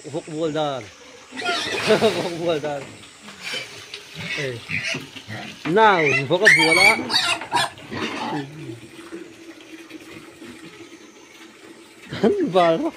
vok buol dan vok buol dan nào vok buol á thân vào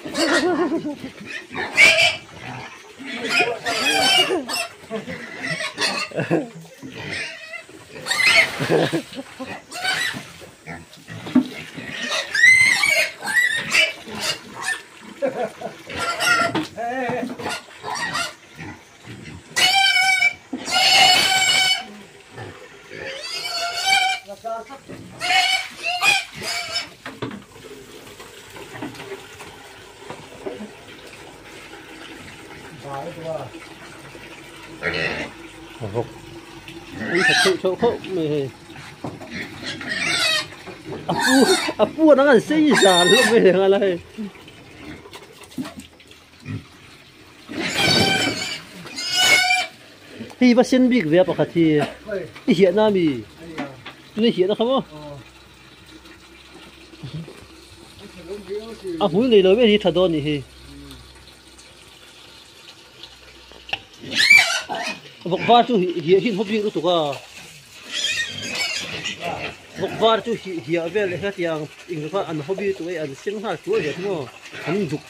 anh thật sự chỗ khổ mày apu nó gần xây già luôn mày nghe này thì bác xin biết về bác thì hiện na mi tôi hiện nó không apu này nói về thì thật đó nhỉ vok var chu hi hin hobi ru tuka vok var chu hi ave le hat yang ing ka an hobi tu ai an sing ha chu he mo an duk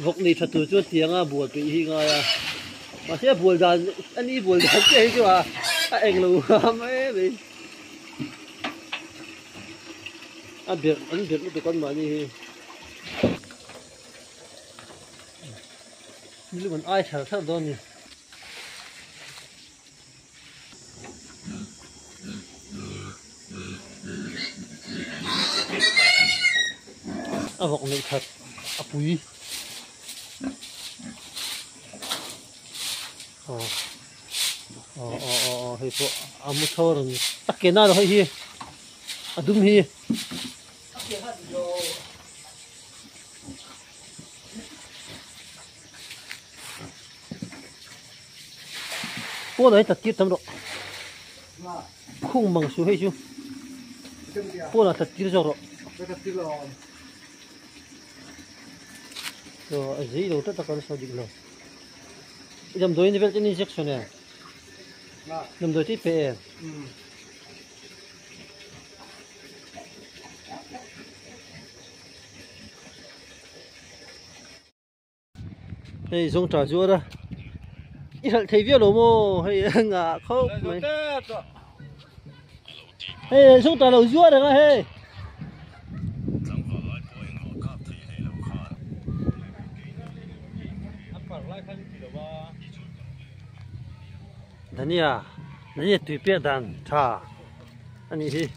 vok ni thatu chu tianga buol pi hi nga ya ma se buol dan ani buol dan ke chu a eng lu mai bi a bir an bir lu kon ma ni hi lu man ai thar thar don ni a vok ni that a pui hay po amu thor ni takena ro hi adum hi po dai tat tir tam ro khung mang su hay chu po na tat tir ro so azai lo ta kan so dik lo idam doi ni vel tin injection ya nằm đôi tí về đây zawngtah zuar đó ít hal thấy việc lỗ mô hay ngã khâu mày hay zawngtah lỗ zuar đấy hay nãy tùy biết đàn thà anh ấy đi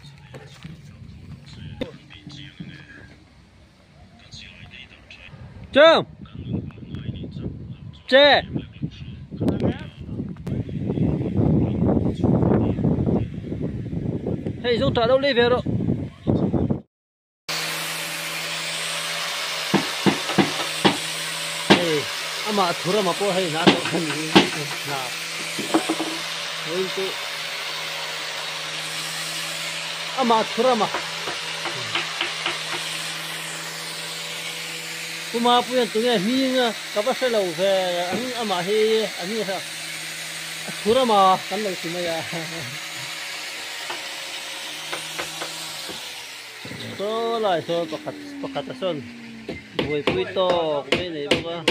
chôm chè hay zawngtah đâu lấy về rồi hey ama thura mà po hay nát đâu nát itu ama thurama kuma punya tunya hinga kapasa lau ve ani ama he ani ha thurama kan lau simaya so lai so pakatason buai puito kumai nei ba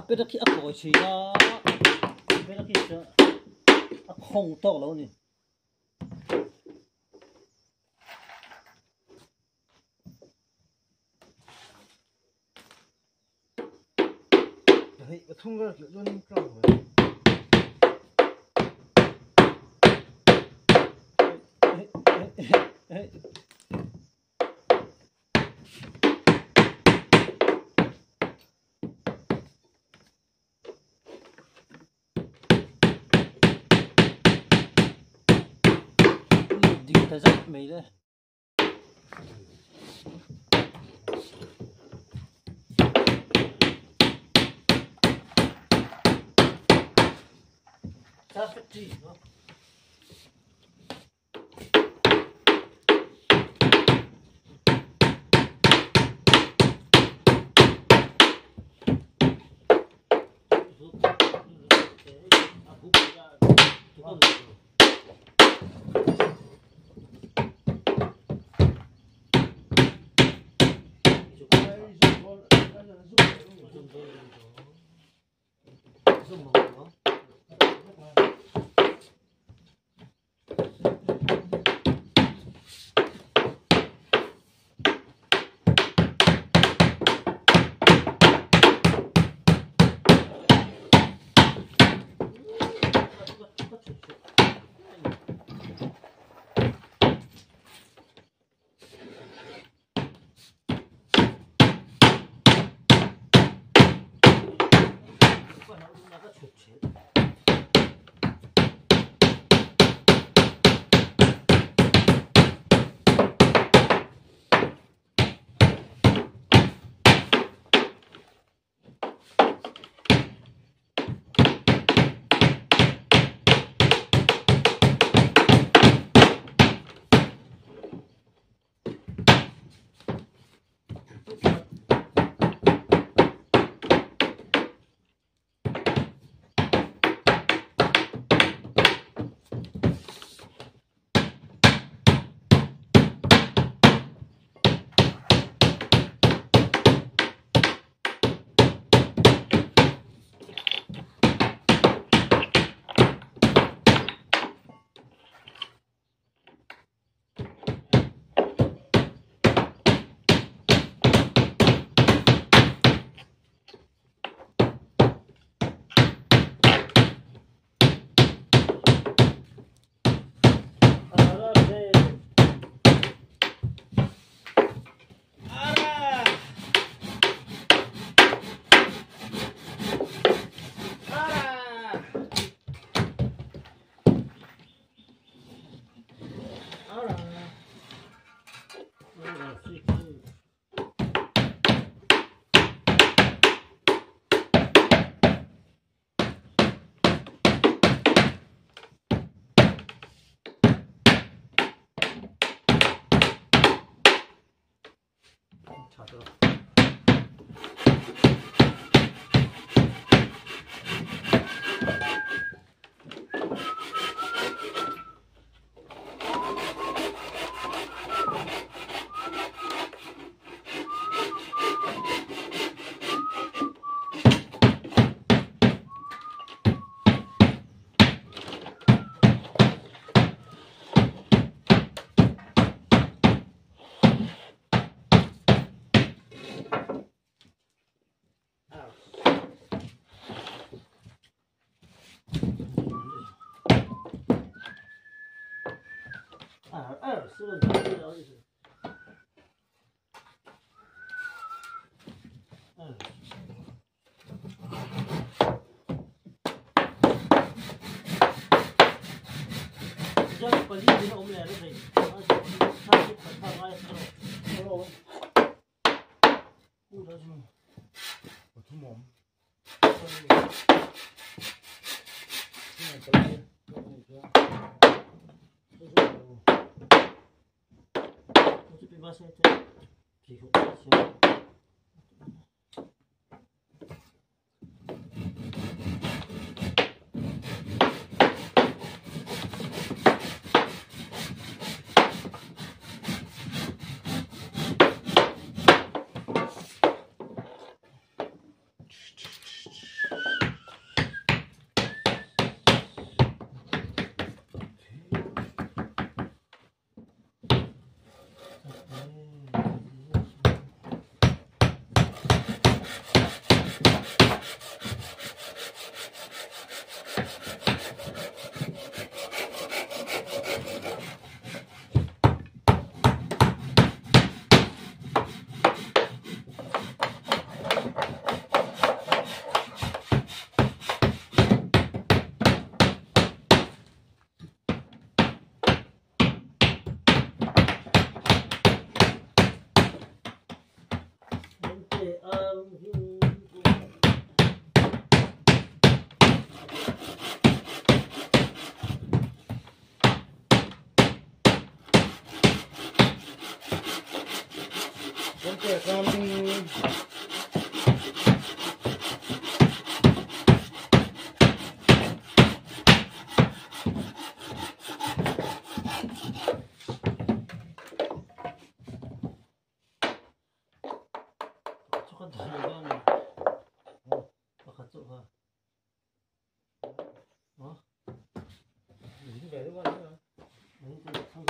别得去过去啊，别得去这空到了呢。嘿，我通个就能干活。太热没了。这是几个？差不多。20个人这样意思。这本地人我们来的谁？他去他爱吃了，不得去，我听我们。这皮肤行。Porque kami Kan dalawa mo. Pakatso ka. Oh. ini baru kan. Ayun ko sang.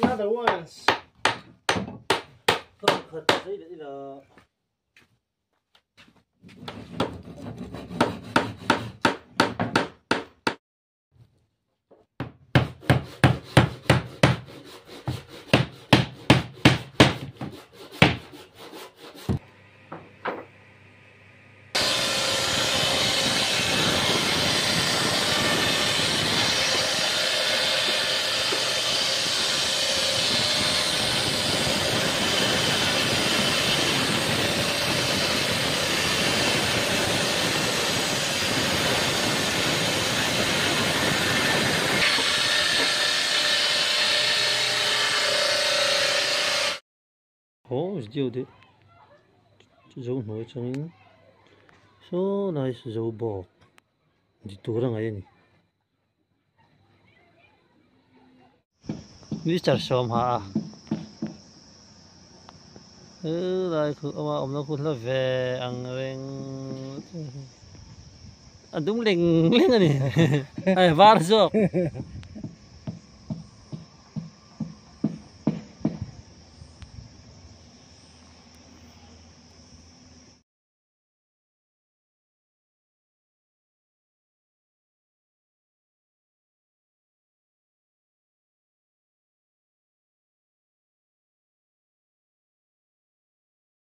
Another ones. Không thật đấy là oh, still đấy. Dấu nổi trong ini. So nice dấu Vawk. Dito orang aja nih. Ini char som ha. Đây khu ông nó khu là về ăn ven. Đúng linh linh này. Ai var rồi.